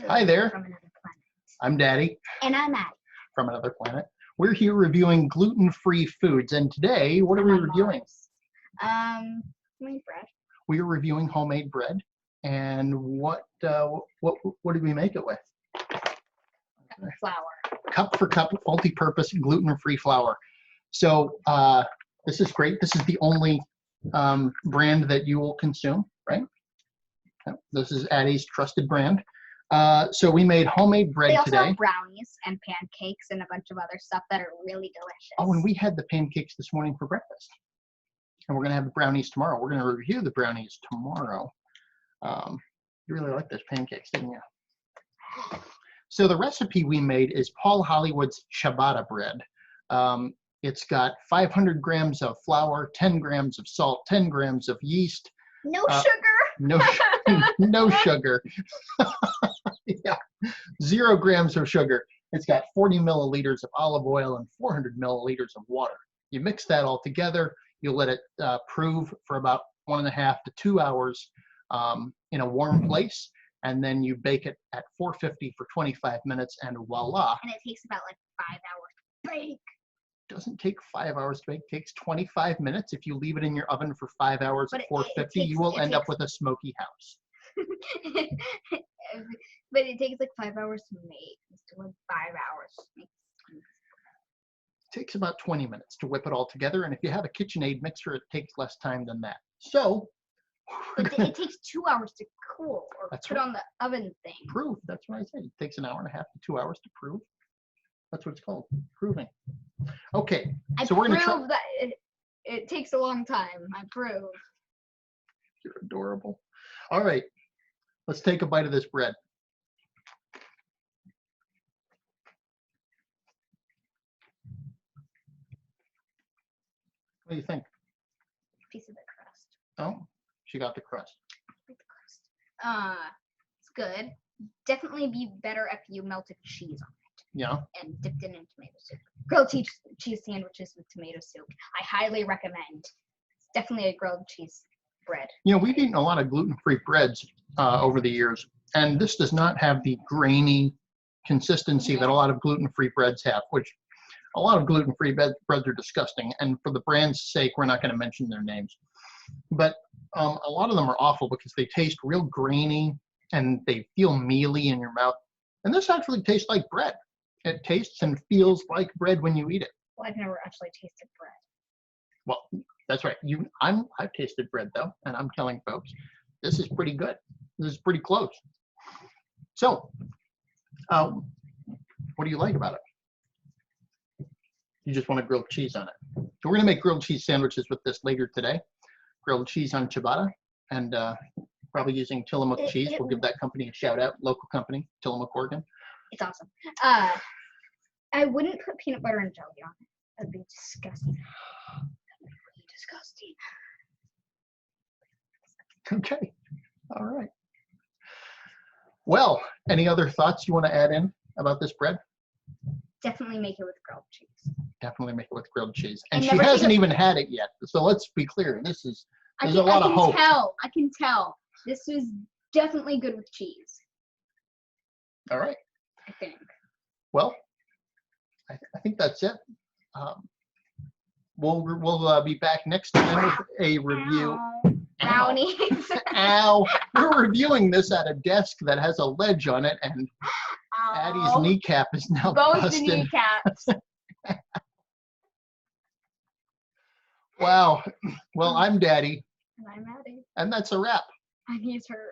Hi there. From another planet. I'm Daddy. And I'm Addy. From another planet. We're here reviewing gluten-free foods, and today, what are we reviewing? Homemade bread. We are reviewing homemade bread, and what did we make it with? Flour. Cup-4-Cup multi-purpose gluten-free flour. So this is great. This is the only brand that you will consume, right? This is Addy's trusted brand. So we made homemade bread today. They also have brownies and pancakes and a bunch of other stuff that are really delicious. Oh, and we had the pancakes this morning for breakfast. And we're going to have the brownies tomorrow. We're going to review the brownies tomorrow. You really like those pancakes, didn't you? So the recipe we made is Paul Hollywood's ciabatta bread. It's got 500 grams of flour, 10 grams of salt, 10 grams of yeast. No sugar. No sugar. Yeah, 0 grams of sugar. It's got 40 milliliters of olive oil and 400 milliliters of water. You mix that all together. You let it prove for about 1.5 to 2 hours in a warm place, and then you bake it at 450 for 25 minutes, and voila. And it takes about like 5 hours to bake. Doesn't take 5 hours to bake. It takes 25 minutes. If you leave it in your oven for 5 hours at 450, you will end up with a smoky house. But it takes like 5 hours to make. It's like 5 hours to make. It takes about 20 minutes to whip it all together, and if you have a KitchenAid mixer, it takes less time than that. So, but it takes 2 hours to cool or put on the oven thing. Prove. That's what I said. It takes 1.5 to 2 hours to prove. That's what it's called, proving. Okay, so we're gonna try. That it takes a long time. I prove. You're adorable. All right, let's take a bite of this bread. What do you think? Piece of the crust. Oh, she got the crust. The crust. It's good. Definitely be better if you melted cheese on it. Yeah. And dipped it in tomato soup. Grilled cheese sandwiches with tomato soup. I highly recommend. It's definitely a grilled cheese bread. You know, we've eaten a lot of gluten-free breads over the years, and this does not have the grainy consistency that a lot of gluten-free breads have, which a lot of gluten-free breads are disgusting, and for the brand's sake, we're not going to mention their names. But a lot of them are awful because they taste real grainy, and they feel mealy in your mouth. And this actually tastes like bread. It tastes and feels like bread when you eat it. Well, I've never actually tasted bread. Well, that's right. I've tasted bread though, and I'm telling folks, this is pretty good. This is pretty close. So, what do you like about it? You just want a grilled cheese on it. So we're gonna make grilled cheese sandwiches with this later today. Grilled cheese on ciabatta, and probably using Tillamook cheese. We'll give that company a shout out, local company, Tillamook, Oregon. It's awesome. I wouldn't put peanut butter and jelly on it. That'd be disgusting. That'd be really disgusting. Okay. All right. Well, any other thoughts you want to add in about this bread? Definitely make it with grilled cheese. Definitely make it with grilled cheese. And she hasn't even had it yet. So let's be clear. There's a lot of hope. I can tell. This is definitely good with cheese. All right. I think. Well, I think that's it. We'll be back next time with a review. Brownies. Ow! We're reviewing this at a desk that has a ledge on it, and Addy's kneecap is now both busted. The kneecaps. Wow. Well, I'm Daddy. And I'm Addy. And that's a wrap. And he's hurt.